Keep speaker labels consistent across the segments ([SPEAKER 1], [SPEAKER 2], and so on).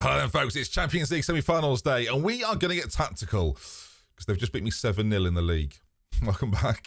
[SPEAKER 1] Hello then, folks. It's Champions League semi-finals day, and we are going to get tactical because they've just beat me 7-0 in the league. Welcome back.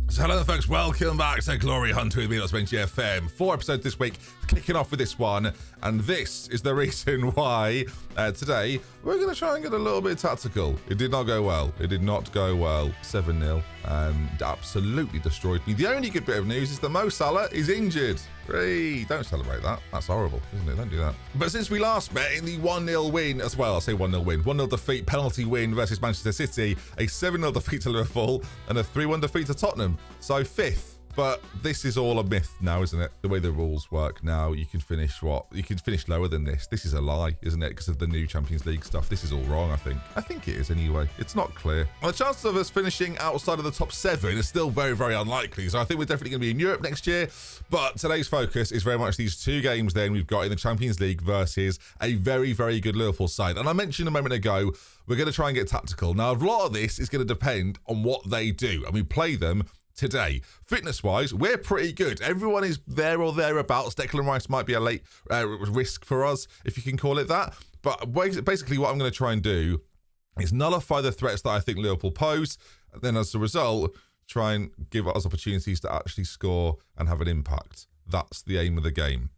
[SPEAKER 1] So hello folks, welcome back to Glory Hunt with me, DoctorBenjy FM. 4 episodes this week, kicking off with this one, and this is the reason why today we're going to try and get a little bit tactical. It did not go well. 7-0 and absolutely destroyed me. The only good bit of news is that Mo Salah is injured. Hey, don't celebrate that. That's horrible, isn't it? Don't do that. But since we last met in the 1-0 win as well, I'll say 1-0 win, 1-0 defeat, penalty win versus Manchester City, a 7-0 defeat to Liverpool, and a 3-1 defeat to Tottenham. So 5th. But this is all a myth now, isn't it? The way the rules work now, you can finish what? You can finish lower than this. This is a lie, isn't it? Because of the new Champions League stuff. This is all wrong, I think. I think it is anyway. It's not clear. Well, the chances of us finishing outside of the top 7 is still very, very unlikely. So I think we're definitely going to be in Europe next year. But today's focus is very much these 2 games then we've got in the Champions League versus a very, very good Liverpool side. And I mentioned a moment ago, we're going to try and get tactical. Now, a lot of this is going to depend on what they do. And we play them today. Fitness-wise, we're pretty good. Everyone is there or thereabouts. Declan Rice might be a late risk for us, if you can call it that. But basically what I'm going to try and do is nullify the threats that I think Liverpool pose, and then as a result, try and give us opportunities to actually score and have an impact. That's the aim of the game.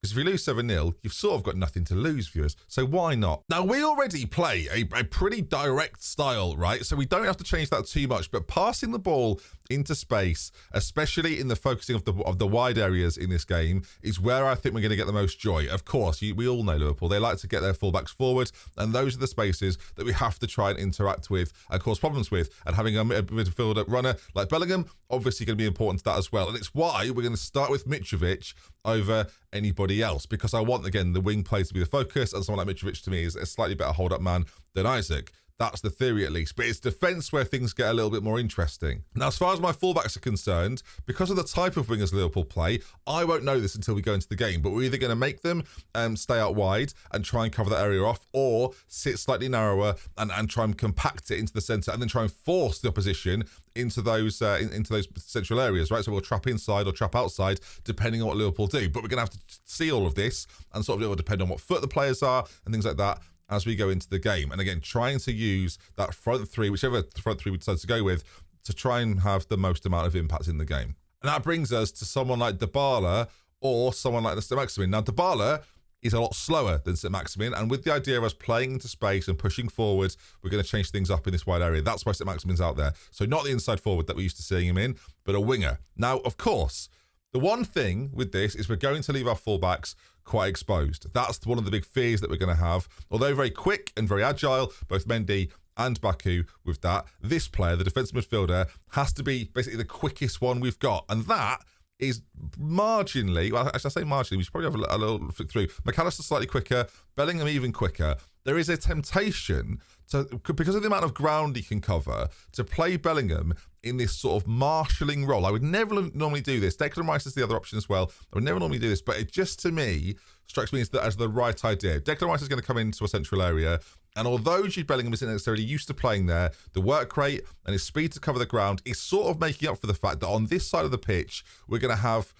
[SPEAKER 1] Because if you lose 7-0, you've sort of got nothing to lose, viewers. So why not? Now, we already play a pretty direct style, right? So we don't have to change that too much. But passing the ball into space, especially in the focusing of the wide areas in this game, is where I think we're going to get the most joy. Of course, we all know Liverpool. They like to get their fullbacks forward. And those are the spaces that we have to try and interact with and cause problems with. And having a midfielder runner like Bellingham, obviously going to be important to that as well. And it's why we're going to start with Mitrovic over anybody else, because I want, again, the wing play to be the focus, and someone like Mitrovic to me is a slightly better hold-up man than Isaac. That's the theory, at least. But it's defence where things get a little bit more interesting. Now, as far as my fullbacks are concerned, because of the type of wingers Liverpool play, I won't know this until we go into the game, but we're either going to make them stay out wide and try and cover that area off, or sit slightly narrower and try and compact it into the centre, and then try and force the opposition into those central areas, right? So we'll trap inside or trap outside, depending on what Liverpool do. But we're going to have to see all of this, and sort of it will depend on what foot the players are and things like that as we go into the game. And again, trying to use that front three, whichever front three we decide to go with, to try and have the most amount of impact in the game. And that brings us to someone like Dybala or someone like Saint-Maximin. Now, Dybala is a lot slower than Saint-Maximin, and with the idea of us playing into space and pushing forward, we're going to change things up in this wide area. That's why Saint-Maximin's out there. So not the inside forward that we're used to seeing him in, but a winger. Now, of course, the one thing with this is we're going to leave our fullbacks quite exposed. That's one of the big fears that we're going to have. Although very quick and very agile, both Mendy and Baku with that, this player, the defensive midfielder, has to be basically the quickest one we've got. And that is marginally, well, actually I say marginally, we should probably have a little flick through. McAllister slightly quicker, Bellingham even quicker. There is a temptation to, because of the amount of ground he can cover, to play Bellingham in this sort of marshalling role. I would never normally do this. Declan Rice is the other option as well. I would never normally do this, but it just, to me, strikes me as the right idea. Declan Rice is going to come into a central area, and although Jude Bellingham isn't necessarily used to playing there, the work rate and his speed to cover the ground is sort of making up for the fact that on this side of the pitch, we're going to have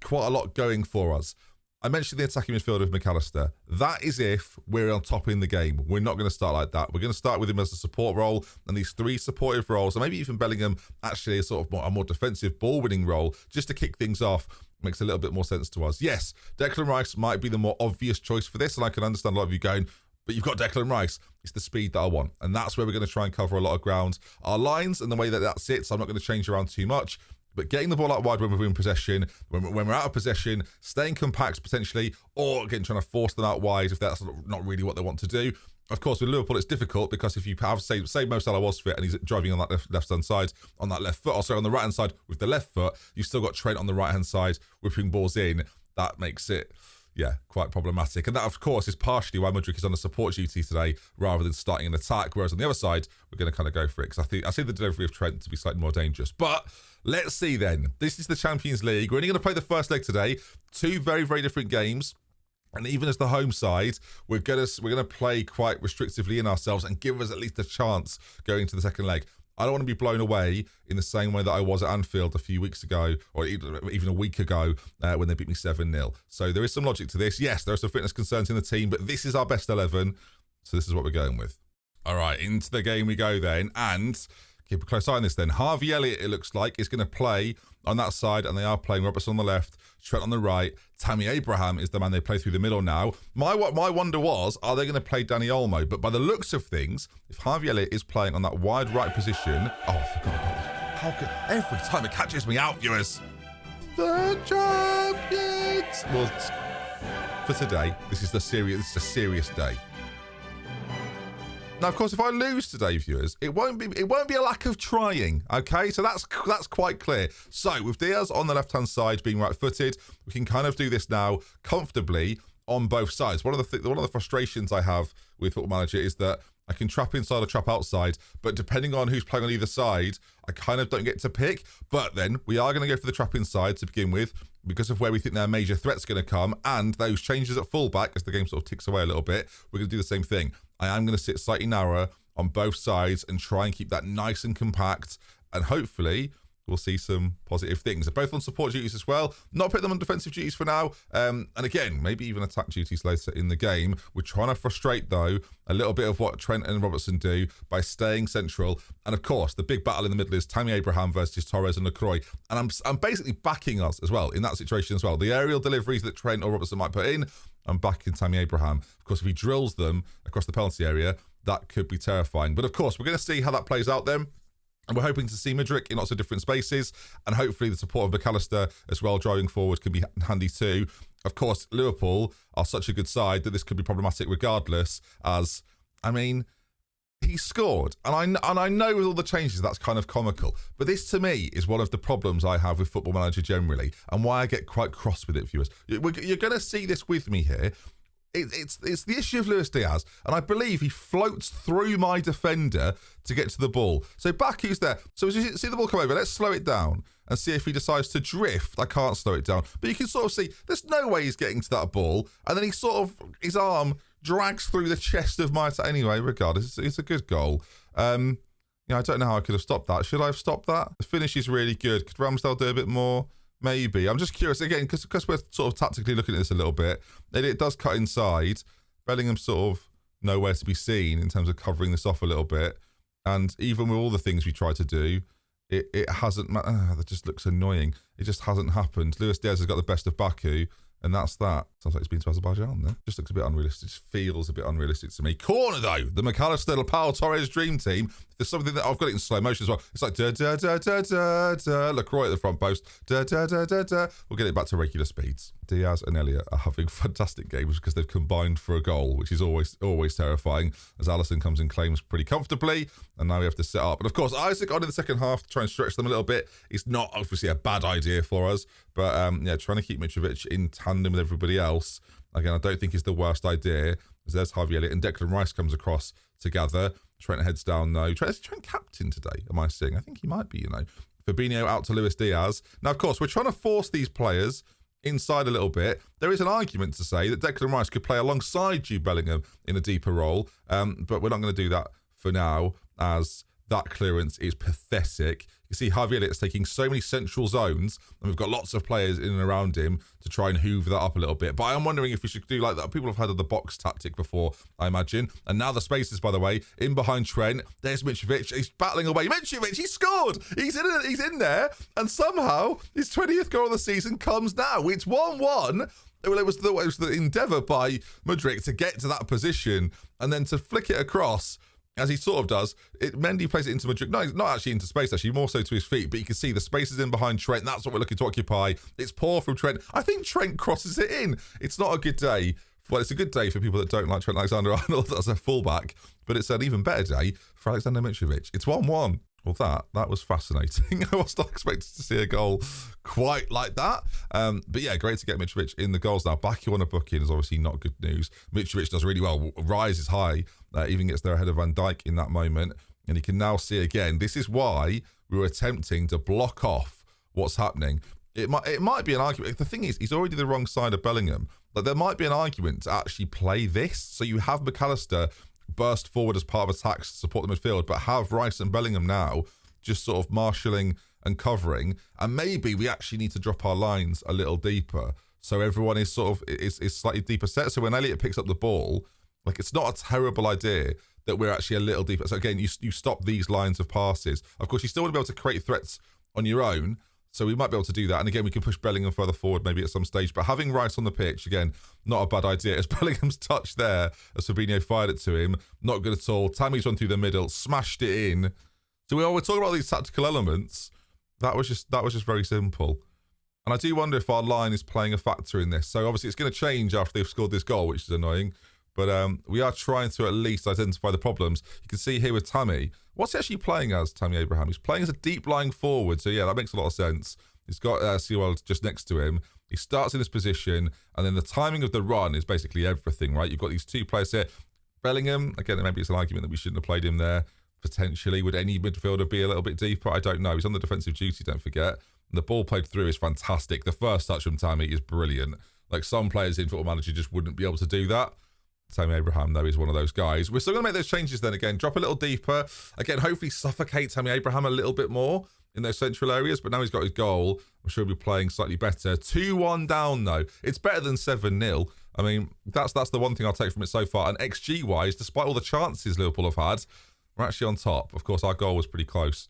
[SPEAKER 1] quite a lot going for us. I mentioned the attacking midfielder of McAllister. That is if we're on top in the game. We're not going to start like that. We're going to start with him as a support role, and these 3 supportive roles, or maybe even Bellingham actually a sort of a more defensive ball-winning role, just to kick things off. Makes a little bit more sense to us. Yes, Declan Rice might be the more obvious choice for this, and I can understand a lot of you going, but you've got Declan Rice. It's the speed that I want, and that's where we're going to try and cover a lot of ground. Our lines and the way that sits, I'm not going to change around too much. But getting the ball out wide when we're in possession, when we're out of possession, staying compact potentially, or again, trying to force them out wide if that's not really what they want to do. Of course, with Liverpool, it's difficult because if you have, say Mo Salah was fit and he's driving on that left-hand side, on that left foot, or sorry, on the right-hand side with the left foot, you've still got Trent on the right-hand side whipping balls in. That makes it, yeah, quite problematic. And that, of course, is partially why Mudryk is on a support duty today rather than starting an attack. Whereas on the other side, we're going to kind of go for it because I see the delivery of Trent to be slightly more dangerous. But let's see then. This is the Champions League. We're only going to play the first leg today. Two very, very different games. And even as the home side, we're gonna play quite restrictively in ourselves and give us at least a chance going to the second leg. I don't want to be blown away in the same way that I was at Anfield a few weeks ago, or even a week ago when they beat me 7-0. So there is some logic to this. Yes, there are some fitness concerns in the team, but this is our best 11. So this is what we're going with. All right, into the game we go then. And keep a close eye on this then. Harvey Elliott, it looks like, is going to play on that side, and they are playing Robertson on the left, Trent on the right. Tammy Abraham is the man they play through the middle now. My wonder was, are they going to play Danny Olmo? But by the looks of things, if Harvey Elliott is playing on that wide right position... Oh, I forgot about that. How good... Every time it catches me out, viewers. The champions! Well, for today, this is a serious day. Now, of course, if I lose today, viewers, it won't be a lack of trying, okay? So that's quite clear. So with Diaz on the left-hand side being right-footed, we can kind of do this now comfortably on both sides. One of the frustrations I have with Football Manager is that I can trap inside or trap outside, but depending on who's playing on either side, I kind of don't get to pick. But then we are going to go for the trap inside to begin with because of where we think their major threat's going to come, and those changes at fullback as the game sort of ticks away a little bit, we're going to do the same thing. I am going to sit slightly narrower on both sides and try and keep that nice and compact, and hopefully we'll see some positive things. They're both on support duties as well. Not put them on defensive duties for now. And again, maybe even attack duties later in the game. We're trying to frustrate, though, a little bit of what Trent and Robertson do by staying central. And of course, the big battle in the middle is Tammy Abraham versus Torres and LaCroix. And I'm basically backing us as well in that situation as well. The aerial deliveries that Trent or Robertson might put in, I'm backing Tammy Abraham. Of course, if he drills them across the penalty area, that could be terrifying. But of course, we're going to see how that plays out then. And we're hoping to see Mudryk in lots of different spaces, and hopefully the support of McAllister as well driving forward can be handy too. Of course, Liverpool are such a good side that this could be problematic regardless, as, I mean, he scored. And I know with all the changes that's kind of comical, but this to me is one of the problems I have with Football Manager generally, and why I get quite cross with it, viewers. You're going to see this with me here. It's the issue of Luis Diaz, and I believe he floats through my defender to get to the ball. So Baku's there. So as you see the ball come over, let's slow it down and see if he decides to drift. I can't slow it down. But you can sort of see there's no way he's getting to that ball. And then he sort of, his arm drags through the chest of my... Anyway, regardless, it's a good goal. Yeah, I don't know how I could have stopped that. Should I have stopped that? The finish is really good. Could Ramsdale do a bit more? Maybe. I'm just curious, again, because we're sort of tactically looking at this a little bit. It does cut inside. Bellingham sort of nowhere to be seen in terms of covering this off a little bit. And even with all the things we try to do, it hasn't... that just looks annoying. It just hasn't happened. Luis Diaz has got the best of Baku, and that's that. Sounds like it's been to Azerbaijan there. Just looks a bit unrealistic. Just feels a bit unrealistic to me. Corner, though. The McAllister, Pau Torres dream team. There's something that I've got it in slow motion as well. It's like da-da-da-da-da-da. LaCroix at the front post. Da-da-da-da-da. We'll get it back to regular speeds. Diaz and Elliott are having fantastic games because they've combined for a goal, which is always terrifying, as Alisson comes in claims pretty comfortably, and now we have to set up. And of course, Isaac on in the second half to try and stretch them a little bit. It's not obviously a bad idea for us, but yeah, trying to keep Mitrovic in tandem with everybody else, again, I don't think is the worst idea, as there's Harvey Elliott and Declan Rice comes across together. Trent heads down though. Is Trent captain today, am I seeing? I think he might be, you know. Fabinho out to Luis Diaz. Now, of course, we're trying to force these players inside a little bit. There is an argument to say that Declan Rice could play alongside Jude Bellingham in a deeper role, but we're not going to do that for now, as that clearance is pathetic. You see Harvey Elliott's taking so many central zones, and we've got lots of players in and around him to try and hoover that up a little bit. But I am wondering if we should do like that. People have had the box tactic before, I imagine. And now the spaces, by the way, in behind Trent. There's Mitrovic. He's battling away. Mitrovic, he scored. He's in there. And somehow his 20th goal of the season comes now. It's 1-1. Well, it was the endeavour by Mudryk to get to that position and then to flick it across, as he sort of does. Mendy plays it into Mudryk. No, not actually into space, actually, more so to his feet. But you can see the spaces in behind Trent. That's what we're looking to occupy. It's poor from Trent. I think Trent crosses it in. It's not a good day. Well, it's a good day for people that don't like Trent Alexander-Arnold as a fullback. But it's an even better day for Alexander Mitrovic. It's 1-1. Well, that was fascinating. I was not expecting to see a goal quite like that. But yeah, great to get Mitrovic in the goals now. Baku on a booking is obviously not good news. Mitrovic does really well, rises high, even gets there ahead of Van Dijk in that moment. And you can now see again, this is why we were attempting to block off what's happening. It might be an argument. The thing is, he's already the wrong side of Bellingham. Like, there might be an argument to actually play this. So you have McAllister burst forward as part of attacks to support the midfield, but have Rice and Bellingham now just sort of marshalling and covering. And maybe we actually need to drop our lines a little deeper, so everyone is sort of is slightly deeper set. So when Elliott picks up the ball, like, it's not a terrible idea that we're actually a little deeper. So again, you stop these lines of passes. Of course, you still want to be able to create threats on your own, so we might be able to do that. And again, we can push Bellingham further forward maybe at some stage. But having Rice on the pitch, again, not a bad idea. As Bellingham's touch there, as Fabinho fired it to him, not good at all. Tammy's run through the middle, smashed it in. So we're talking about these tactical elements. That was just very simple. And I do wonder if our line is playing a factor in this. So obviously it's going to change after they've scored this goal, which is annoying. But we are trying to at least identify the problems. You can see here with Tammy. What's he actually playing as, Tammy Abraham? He's playing as a deep lying forward. So yeah, that makes a lot of sense. He's got COL just next to him. He starts in this position, and then the timing of the run is basically everything, right? You've got these two players here. Bellingham, again, maybe it's an argument that we shouldn't have played him there. Potentially, would any midfielder be a little bit deeper? I don't know. He's on the defensive duty, don't forget. And the ball played through is fantastic. The first touch from Tammy is brilliant. Like, some players in Football Manager just wouldn't be able to do that. Tammy Abraham, though, is one of those guys. We're still going to make those changes then again. Drop a little deeper. Again, hopefully suffocate Tammy Abraham a little bit more in those central areas. But now he's got his goal, I'm sure he'll be playing slightly better. 2-1 down, though. It's better than 7-0. I mean, that's the one thing I'll take from it so far. And XG-wise, despite all the chances Liverpool have had, we're actually on top. Of course, our goal was pretty close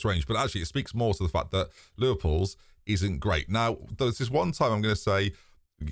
[SPEAKER 1] range. But actually, it speaks more to the fact that Liverpool's isn't great. Now, there's this one time I'm going to say,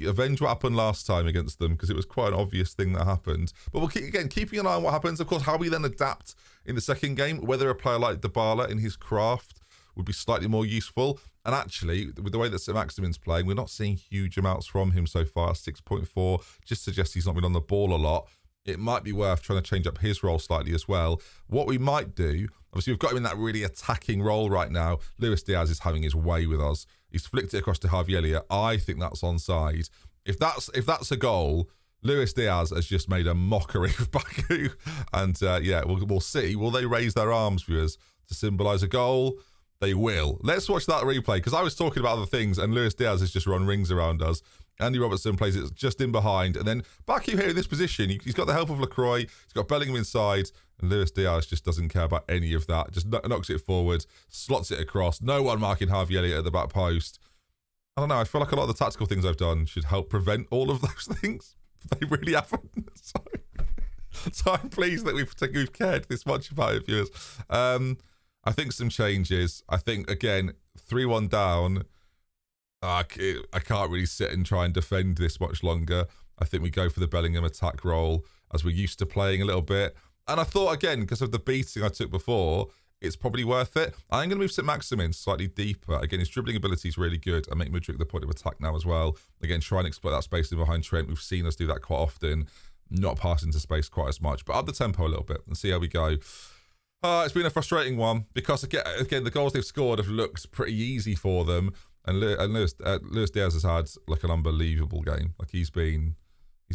[SPEAKER 1] avenge what happened last time against them, because it was quite an obvious thing that happened. But we'll keeping an eye on what happens. Of course, how we then adapt in the second game, whether a player like Dybala in his craft would be slightly more useful. And actually, with the way that St. Maximin's playing, we're not seeing huge amounts from him so far. 6.4 just suggests he's not been on the ball a lot. It might be worth trying to change up his role slightly as well. What we might do, obviously we've got him in that really attacking role right now. Luis Diaz is having his way with us. He's flicked it across to Harvey Elliott. I think that's onside. If that's a goal, Luis Diaz has just made a mockery of Baku. And yeah, we'll see. Will they raise their arms, viewers, to symbolise a goal? They will. Let's watch that replay, because I was talking about other things and Luis Diaz has just run rings around us. Andy Robertson plays it just in behind. And then Baku here in this position, he's got the help of Lacroix. He's got Bellingham inside. And Luis Diaz just doesn't care about any of that. Just knocks it forward, slots it across. No one marking Harvey Elliott at the back post. I don't know. I feel like a lot of the tactical things I've done should help prevent all of those things. They really haven't. So I'm pleased that we've cared this much about it, viewers. I think some changes. I think, again, 3-1 down. I can't really sit and try and defend this much longer. I think we go for the Bellingham attack role as we're used to playing a little bit. And I thought, again, because of the beating I took before, it's probably worth it. I'm going to move St. Maximin slightly deeper. Again, his dribbling ability is really good. I make Mudryk the point of attack now as well. Again, try and exploit that space in behind Trent. We've seen us do that quite often. Not pass into space quite as much, but up the tempo a little bit and see how we go. It's been a frustrating one because, again, the goals they've scored have looked pretty easy for them. And Luis Diaz has had like an unbelievable game. Like he's been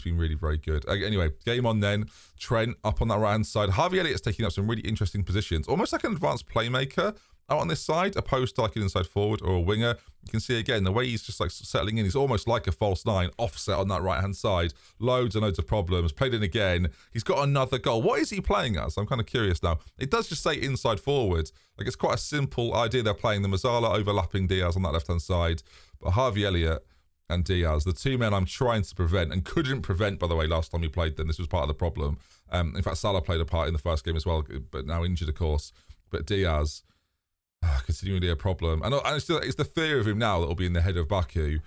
[SPEAKER 1] really very good. Anyway, game on then. Trent up on that right hand side. Harvey Elliott's taking up some really interesting positions, almost like an advanced playmaker out on this side, opposed to like an inside forward or a winger. You can see again the way he's just like settling in. He's almost like a false nine, offset on that right hand side. Loads and loads of problems. Played in again. He's got another goal. What is he playing as? I'm kind of curious now. It does just say inside forward. Like it's quite a simple idea. They're playing the Mazzala overlapping Diaz on that left hand side, but Harvey Elliott and Diaz, the two men I'm trying to prevent and couldn't prevent, by the way, last time we played them. This was part of the problem. In fact, Salah played a part in the first game as well, but now injured, of course. But Diaz, continually a problem. And it's the fear of him now that will be in the head of Baku.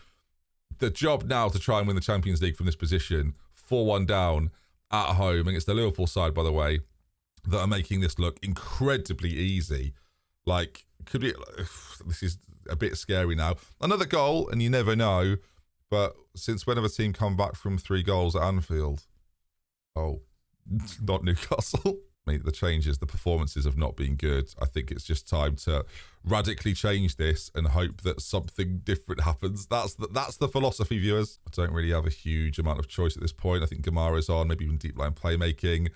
[SPEAKER 1] The job now to try and win the Champions League from this position, 4-1 down at home against the Liverpool side, by the way, that are making this look incredibly easy. Like, could be, this is a bit scary now. Another goal, and you never know. But since when have a team come back from 3 goals at Anfield? Oh, not Newcastle. the changes, the performances have not been good. I think it's just time to radically change this and hope that something different happens. That's the philosophy, viewers. I don't really have a huge amount of choice at this point. I think Gamara's on, maybe even deep line playmaking.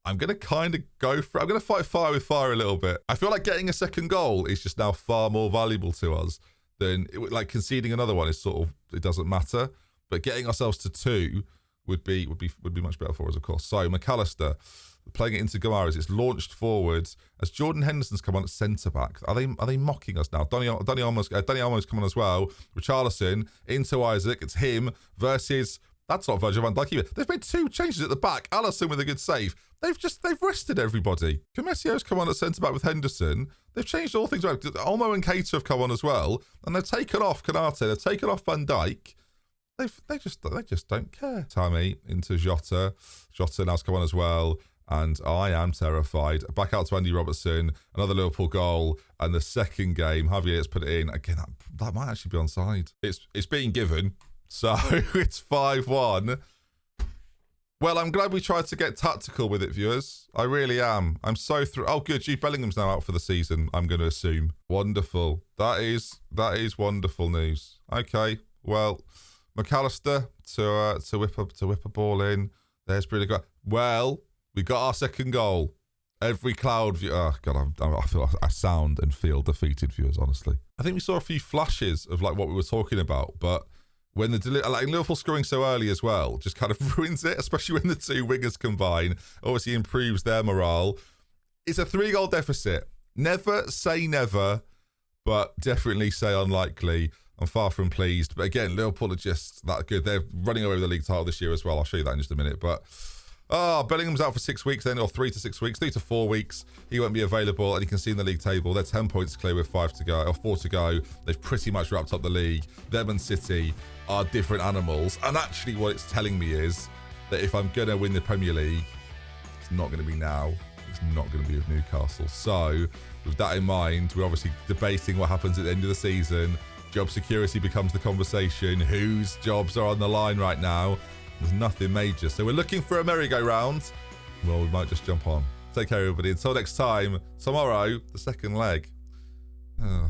[SPEAKER 1] I'm going to kind of go for it. I'm going to fight fire with fire a little bit. I feel like getting a second goal is just now far more valuable to us than like conceding another one is sort of, it doesn't matter. But getting ourselves to 2 would be much better for us, of course. So McAllister playing it into Gamara's. It's launched forwards as Jordan Henderson's come on at centre back. Are they mocking us now? Danny Olmo's come on as well. Richarlison into Isaac. It's him versus. That's not Virgil van Dijk either. They've made 2 changes at the back. Alisson with a good save. They've rested everybody. Comesio's come on at centre back with Henderson. They've changed all things around. Olmo and Keita have come on as well, and they've taken off Konate. They've taken off Van Dijk. They just don't care. Tammy into Jota. Jota now's come on as well. And I am terrified. Back out to Andy Robertson. Another Liverpool goal. And the second game, Javier's put it in. Again, that might actually be onside. It's being given. So it's 5-1. Well, I'm glad we tried to get tactical with it, viewers. I really am. I'm so through. Oh, good. Jude Bellingham's now out for the season, I'm going to assume. Wonderful. That is wonderful news. Okay. Well, McAllister to whip a ball in. There's pretty good. Well, we got our second goal. Every cloud view. Oh God, I feel I sound and feel defeated, viewers. Honestly, I think we saw a few flashes of like what we were talking about, but when like Liverpool scoring so early as well, just kind of ruins it. Especially when the 2 wingers combine, obviously improves their morale. It's a 3-goal deficit. Never say never, but definitely say unlikely. I'm far from pleased, but again, Liverpool are just that good. They're running away with the league title this year as well. I'll show you that in just a minute, but. Bellingham's out for 6 weeks then, or 3 to 6 weeks, 3 to 4 weeks. He won't be available, and you can see in the league table, they're 10 points clear with 5 to go, or 4 to go. They've pretty much wrapped up the league. Them and City are different animals, and actually what it's telling me is that if I'm going to win the Premier League, it's not going to be now. It's not going to be with Newcastle. So, with that in mind, we're obviously debating what happens at the end of the season. Job security becomes the conversation. Whose jobs are on the line right now? There's nothing major. So we're looking for a merry-go-round. Well, we might just jump on. Take care, everybody. Until next time, tomorrow, the second leg. Oh.